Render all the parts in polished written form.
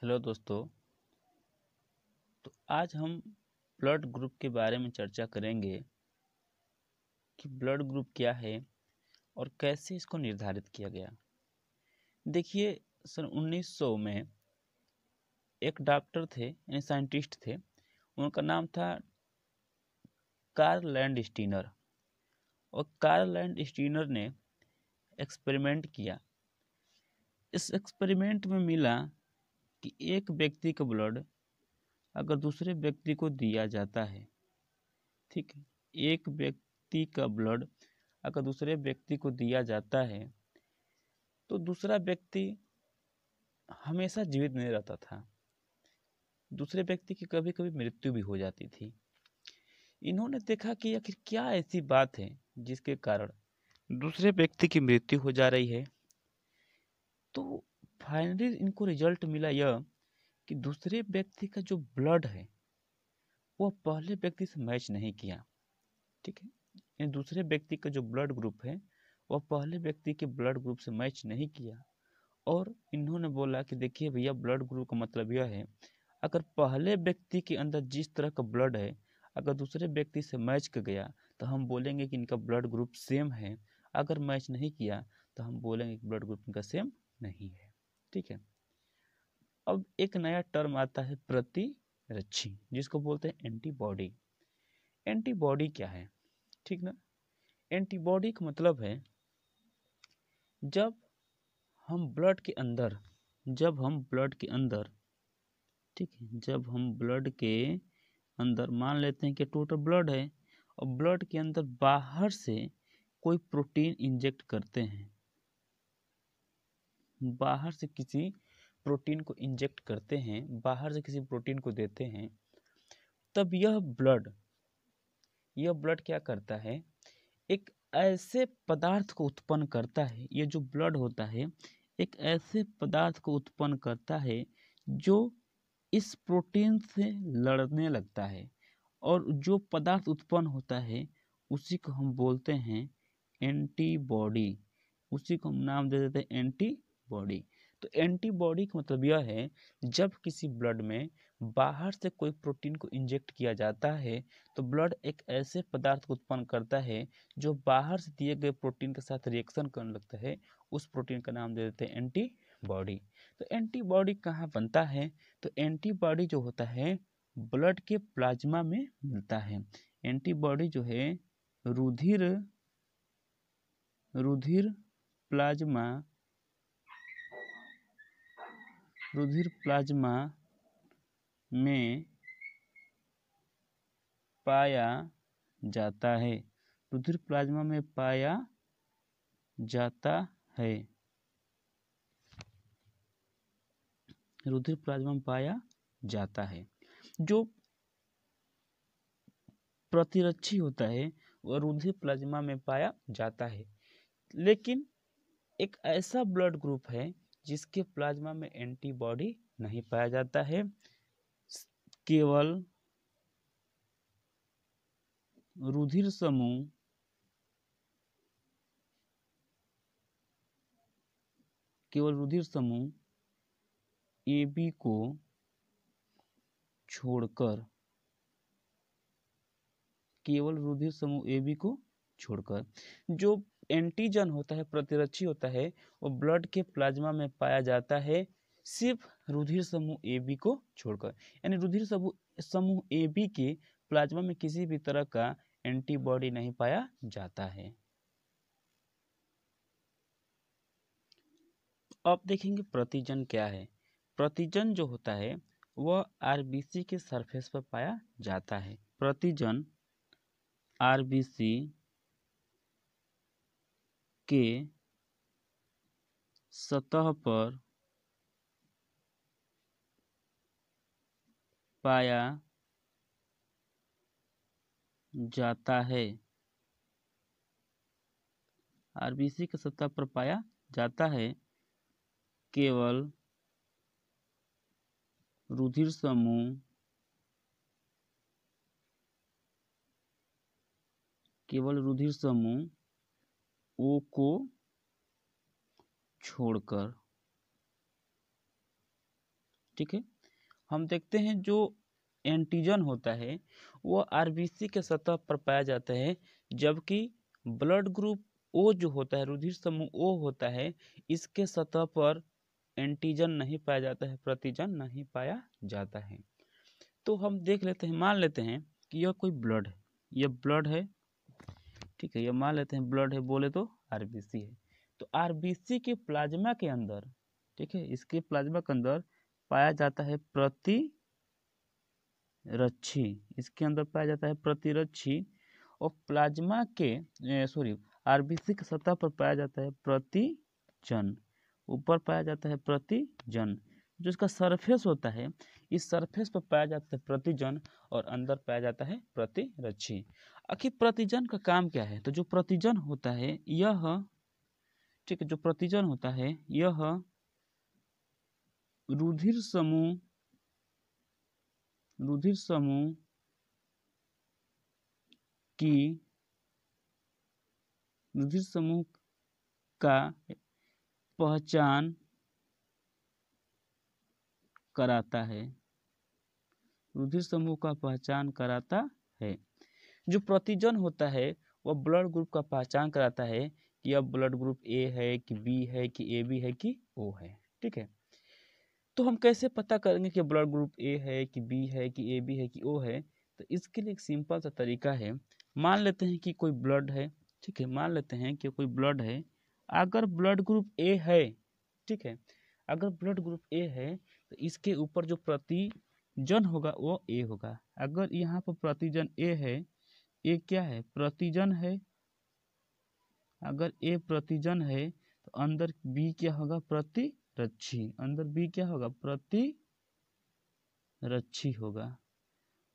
Hello दोस्तों। तो आज हम ब्लड ग्रुप के बारे में चर्चा करेंगे कि ब्लड ग्रुप क्या है और कैसे इसको निर्धारित किया गया। देखिए, सन 1900 में एक डॉक्टर थे, यानी साइंटिस्ट थे। उनका नाम था कार्ल लैंडस्टीनर। और कार्ल लैंडस्टीनर ने एक्सपेरिमेंट किया। इस एक्सपेरिमेंट में मिला कि एक व्यक्ति का ब्लड अगर दूसरे व्यक्ति को दिया जाता है, ठीक है, एक व्यक्ति का ब्लड अगर दूसरे व्यक्ति को दिया जाता है तो दूसरा व्यक्ति हमेशा जीवित नहीं रहता था। दूसरे व्यक्ति की कभी कभी मृत्यु भी हो जाती थी। इन्होंने देखा कि आखिर क्या ऐसी बात है जिसके कारण दूसरे व्यक्ति की मृत्यु हो जा रही है। तो फाइनली इनको रिजल्ट मिला यह कि दूसरे व्यक्ति का जो ब्लड है वह पहले व्यक्ति से मैच नहीं किया। ठीक है, यानी दूसरे व्यक्ति का जो ब्लड ग्रुप है वह पहले व्यक्ति के ब्लड ग्रुप से मैच नहीं किया। और इन्होंने बोला कि देखिए भैया, ब्लड ग्रुप का मतलब यह है, अगर पहले व्यक्ति के अंदर जिस तरह का ब्लड है अगर दूसरे व्यक्ति से मैच कर गया तो हम बोलेंगे कि इनका ब्लड ग्रुप सेम है। अगर मैच नहीं किया तो हम बोलेंगे कि ब्लड ग्रुप इनका सेम नहीं है। ठीक है। अब एक नया टर्म आता है प्रतिरक्षी, जिसको बोलते हैं एंटीबॉडी। एंटीबॉडी क्या है? ठीक ना। एंटीबॉडी का मतलब है जब हम ब्लड के अंदर ठीक है, जब हम ब्लड के अंदर मान लेते हैं कि टोटल ब्लड है और ब्लड के अंदर बाहर से कोई प्रोटीन इंजेक्ट करते हैं, बाहर से किसी प्रोटीन को इंजेक्ट करते हैं, बाहर से किसी प्रोटीन को देते हैं, तब यह ब्लड क्या करता है, एक ऐसे पदार्थ को उत्पन्न करता है। ये जो ब्लड होता है एक ऐसे पदार्थ को उत्पन्न करता है जो इस प्रोटीन से लड़ने लगता है। और जो पदार्थ उत्पन्न होता है उसी को हम बोलते हैं एंटीबॉडी। उसी को हम नाम दे देते हैं एंटीबॉडी। तो एंटीबॉडी का मतलब यह है, जब किसी ब्लड में बाहर से कोई प्रोटीन को इंजेक्ट किया जाता है तो ब्लड एक ऐसे पदार्थ को उत्पन्न करता है जो बाहर से दिए गए प्रोटीन के साथ रिएक्शन करने लगता है। उस प्रोटीन का नाम दे देते हैं एंटीबॉडी। तो एंटीबॉडी कहाँ बनता है? तो एंटीबॉडी जो होता है ब्लड के प्लाज्मा में मिलता है। एंटीबॉडी जो है रुधिर रुधिर प्लाज्मा रुधिर प्लाज्मा में पाया जाता है। रुधिर प्लाज्मा में पाया जाता है। रुधिर प्लाज्मा में पाया जाता है। जो प्रतिरक्षी होता है वह रुधिर प्लाज्मा में पाया जाता है। लेकिन एक ऐसा ब्लड ग्रुप है जिसके प्लाज्मा में एंटीबॉडी नहीं पाया जाता है। केवल रुधिर समूह AB को छोड़कर, केवल रुधिर समूह AB को छोड़कर जो एंटीजन होता है, प्रतिरक्षी होता है, वो ब्लड के प्लाज्मा में पाया जाता है सिर्फ रुधिर समूह AB को छोड़कर। यानी रुधिर समूह AB के प्लाज्मा में किसी भी तरह का एंटीबॉडी नहीं पाया जाता है। अब देखेंगे प्रतिजन क्या है। प्रतिजन जो होता है वह RBC के सरफेस पर पाया जाता है। प्रतिजन RBC के सतह पर पाया जाता है। RBC के सतह पर पाया जाता है। केवल रुधिर समूह O को छोड़कर। ठीक है। हम देखते हैं जो एंटीजन होता है वो आरबीसी के सतह पर पाया जाता है, जबकि ब्लड ग्रुप ओ जो होता है, रुधिर समूह ओ होता है, इसके सतह पर एंटीजन नहीं पाया जाता है, प्रतिजन नहीं पाया जाता है। तो हम देख लेते हैं, मान लेते हैं कि यह कोई ब्लड है, यह ब्लड है, ठीक है, यह मान लेते हैं ब्लड है, बोले तो आरबीसी है। तो आरबीसी के प्लाज्मा के अंदर, ठीक है, इसके प्लाज्मा के अंदर पाया जाता है प्रतिरक्षी, इसके अंदर पाया जाता है प्रतिरक्षी, और प्लाज्मा के आरबीसी की सतह पर पाया जाता है प्रतिजन, ऊपर पाया जाता है प्रतिजन। जो इसका सरफेस होता है, इस सरफेस पर पाया जाता है प्रतिजन और अंदर पाया जाता है प्रतिरक्षी। आखिर प्रतिजन का काम क्या है? तो जो प्रतिजन होता है यह, ठीक है, जो प्रतिजन होता है यह रुधिर समूह का पहचान कराता है, रुधिर समूह का पहचान कराता है। जो प्रतिजन होता है वह ब्लड ग्रुप का पहचान कराता है कि अब ब्लड ग्रुप ए है कि बी है कि ए बी है कि ओ है, ठीक है। तो हम कैसे पता करेंगे कि ब्लड ग्रुप ए है कि बी है कि ए बी है कि ओ है? तो इसके लिए एक सिंपल सा तरीका है। मान लेते हैं कि कोई ब्लड है, ठीक है, मान लेते हैं कि कोई ब्लड है, अगर ब्लड ग्रुप ए है, ठीक है, अगर ब्लड ग्रुप ए है तो इसके ऊपर जो प्रतिजन होगा वो ए होगा। अगर यहाँ पर प्रतिजन ए है, ए क्या है? प्रतिजन है। अगर ए प्रतिजन है तो अंदर बी क्या होगा? प्रतिरक्षी। अंदर बी क्या होगा? प्रतिरक्षी होगा।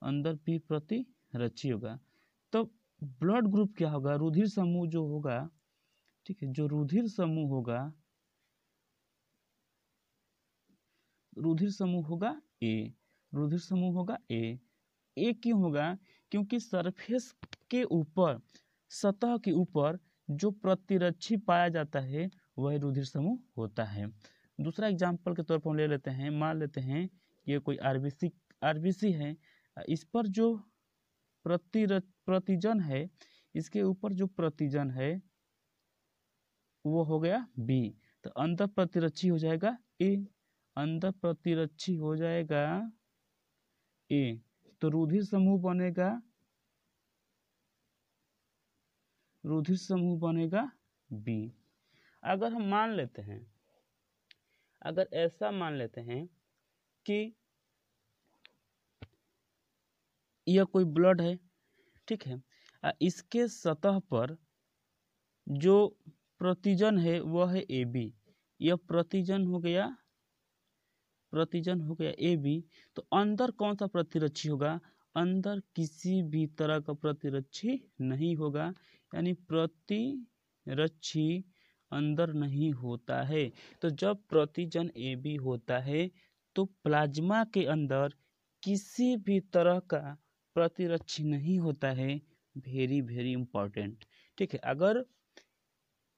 अंदर बी प्रतिरक्षी होगा। तो ब्लड ग्रुप क्या होगा? रुधिर समूह जो होगा, ठीक है, जो रुधिर समूह होगा, रुधिर समूह होगा ए, रुधिर समूह होगा ए। ए क्यों होगा? क्योंकि सरफेस के ऊपर, सतह के ऊपर जो प्रतिरक्षी पाया जाता है वह रुधिर समूह होता है। दूसरा एग्जाम्पल के तौर पर हम ले लेते हैं, मान लेते हैं ये कोई आरबीसी है, इस पर जो प्रतिजन है, इसके ऊपर जो प्रतिजन है वो हो गया बी, तो अंदर प्रतिरक्षी हो जाएगा ए, अंदर प्रतिरक्षी हो जाएगा ए, तो रुधिर समूह बनेगा बी। अगर हम मान लेते हैं, अगर ऐसा मान लेते हैं कि यह कोई ब्लड है, ठीक है, इसके सतह पर जो प्रतिजन है वह है ए बी, यह प्रतिजन हो गया ए बी। तो अंदर कौन सा प्रतिरक्षी होगा? अंदर किसी भी तरह का प्रतिरक्षी नहीं होगा, यानी प्रतिरक्षी अंदर नहीं होता है। तो जब प्रतिजन ए बी होता है तो प्लाज्मा के अंदर किसी भी तरह का प्रतिरक्षी नहीं होता है। वेरी वेरी इंपॉर्टेंट, ठीक है। अगर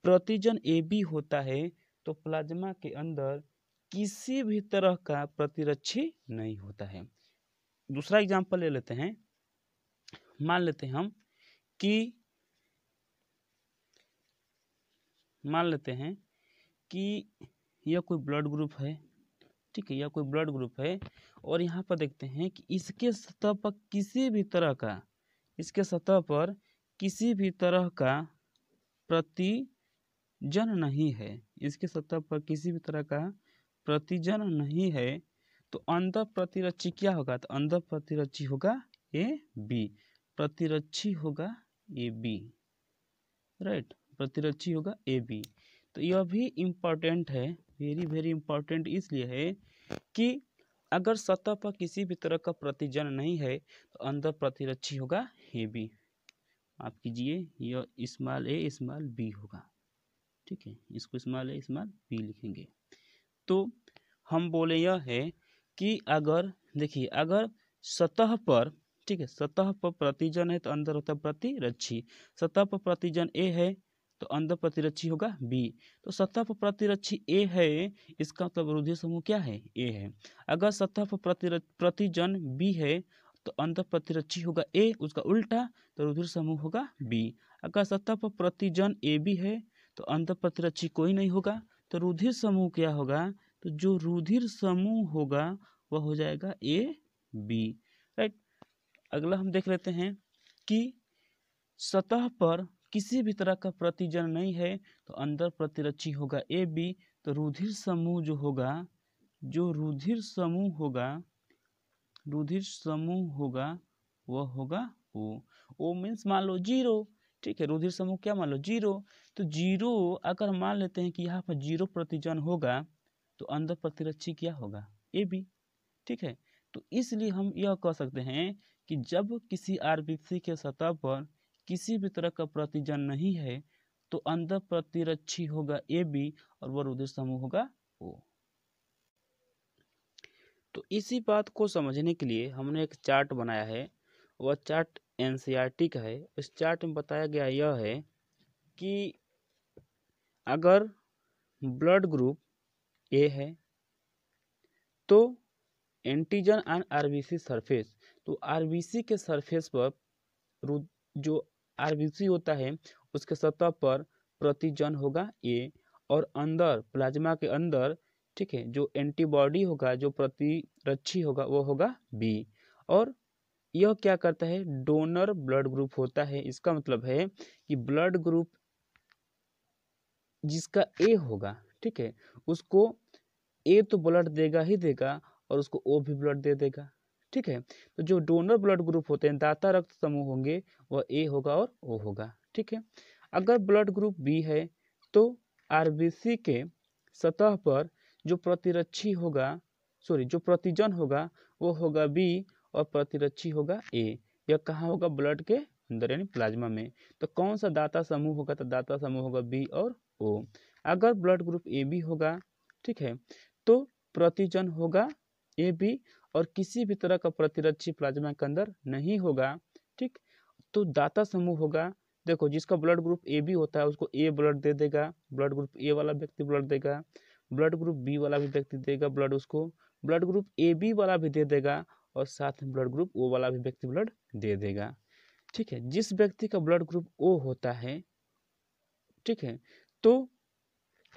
प्रतिजन ए बी होता है तो प्लाज्मा के अंदर किसी भी तरह का प्रतिरक्षी नहीं होता है। दूसरा एग्जांपल ले लेते हैं, मान लेते हैं हम कि यह कोई ब्लड ग्रुप है, ठीक है, यह कोई ब्लड ग्रुप है, और यहाँ पर देखते हैं कि इसके सतह पर किसी भी तरह का प्रतिजन नहीं है, इसके सतह पर किसी भी तरह का प्रतिजन नहीं है। तो अंदर प्रतिरक्षी क्या होगा? तो अंदर प्रतिरक्षी होगा ए बी, प्रतिरक्षी होगा ए बी, राइट, प्रतिरक्षी होगा ए बी। तो यह भी इम्पॉर्टेंट है, वेरी वेरी इम्पॉर्टेंट इसलिए है कि अगर सतह पर किसी भी तरह का प्रतिजन नहीं है तो अंदर प्रतिरक्षी होगा ए बी। आप कीजिए, यह स्मॉल ए स्मॉल बी होगा, ठीक है, इसको स्मॉल ए स्मॉल बी लिखेंगे। तो हम बोले यह है कि अगर देखिए, अगर सतह पर, ठीक है, सतह पर प्रतिजन है तो अंदर होता है प्रतिरक्षी। सतह पर प्रतिजन ए है तो अंदर प्रतिरक्षी होगा बी। तो सतह पर प्रतिरक्षी ए है, इसका मतलब रुधिर समूह क्या है, ए है। अगर सतह पर प्रतिजन बी है तो अंदर प्रतिरक्षी होगा ए, उसका उल्टा तो रुधिर समूह होगा बी। अगर सतह पर प्रतिजन ए बी है तो अंदर प्रतिरक्षी कोई नहीं होगा, तो रुधिर समूह क्या होगा, तो जो रुधिर समूह होगा वह हो जाएगा ए बी, राइट। अगला हम देख लेते हैं कि सतह पर किसी भी तरह का प्रतिजन नहीं है तो अंदर प्रतिरक्षी होगा ए बी, तो रुधिर समूह जो होगा, जो रुधिर समूह होगा वह होगा ओ मीन्स मान लो 0, ठीक है। रुधिर समूह क्या मान लो 0, तो 0 अगर मान लेते हैं कि यहाँ पर 0 प्रतिजन होगा तो अंदर प्रतिरक्षी क्या होगा, ए बी, ठीक है। तो इसलिए हम यह कह सकते हैं कि जब किसी आरबीसी के सतह पर किसी भी तरह का प्रतिजन नहीं है तो अंदर प्रतिरक्षी होगा ए बी और वह रुधिर समूह होगा ओ। तो इसी बात को समझने के लिए हमने एक चार्ट बनाया है, वह चार्ट एनसीईआरटी का है। इस चार्ट में बताया गया यह है कि अगर ब्लड ग्रुप ए है तो एंटीजन ऑन आरबीसी सरफेस, तो आरबीसी के सरफेस पर जो आरबीसी होता है उसके सतह पर प्रतिजन होगा ए, और अंदर प्लाज्मा के अंदर, ठीक है, जो एंटीबॉडी होगा, जो प्रतिरक्षी होगा वो होगा बी। और यह क्या करता है, डोनर ब्लड ग्रुप होता है। इसका मतलब है कि ब्लड ग्रुप जिसका ए होगा, ठीक है, उसको ए तो ब्लड देगा ही देगा और उसको ओ भी ब्लड दे देगा, ठीक है। तो जो डोनर ब्लड ग्रुप होते हैं, दाता रक्त समूह होंगे, वह ए होगा और ओ होगा, ठीक है। अगर ब्लड ग्रुप बी है तो आरबीसी के सतह पर जो प्रतिरक्षी होगा, जो प्रतिजन होगा वो होगा बी और प्रतिरक्षी होगा ए। यह कहाँ होगा, ब्लड के अंदर यानी प्लाज्मा में। तो कौन सा दाता समूह होगा, तो दाता समूह होगा बी और ओ। अगर ब्लड ग्रुप ए बी होगा, ठीक है, तो प्रतिजन होगा ए बी और किसी भी तरह का प्रतिरक्षी प्लाज्मा के अंदर नहीं होगा, ठीक। तो दाता समूह होगा, देखो जिसका ब्लड ग्रुप ए बी होता है उसको ए ब्लड दे देगा, ब्लड ग्रुप ए वाला व्यक्ति ब्लड देगा, ब्लड ग्रुप बी वाला भी व्यक्ति देगा ब्लड, उसको ब्लड ग्रुप ए बी वाला भी दे देगा और साथ में ब्लड ग्रुप ओ वाला भी व्यक्ति ब्लड दे देगा, ठीक है। जिस व्यक्ति का ब्लड ग्रुप ओ होता है, ठीक है, तो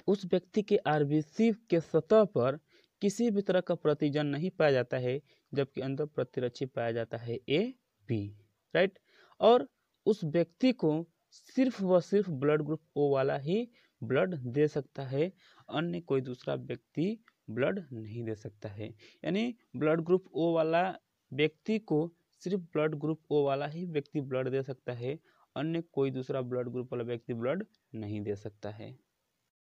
उस व्यक्ति के आरबीसी के सतह पर किसी भी तरह का प्रतिजन नहीं पाया जाता है, जबकि अंदर प्रतिरक्षी पाया जाता है ए बी, राइट। और उस व्यक्ति को सिर्फ व सिर्फ ब्लड ग्रुप ओ वाला ही ब्लड दे सकता है, अन्य कोई दूसरा व्यक्ति ब्लड नहीं दे सकता है। यानी ब्लड ग्रुप ओ वाला व्यक्ति को सिर्फ ब्लड ग्रुप ओ वाला ही व्यक्ति ब्लड दे सकता है, अन्य कोई दूसरा ब्लड ग्रुप वाला व्यक्ति ब्लड नहीं दे सकता है।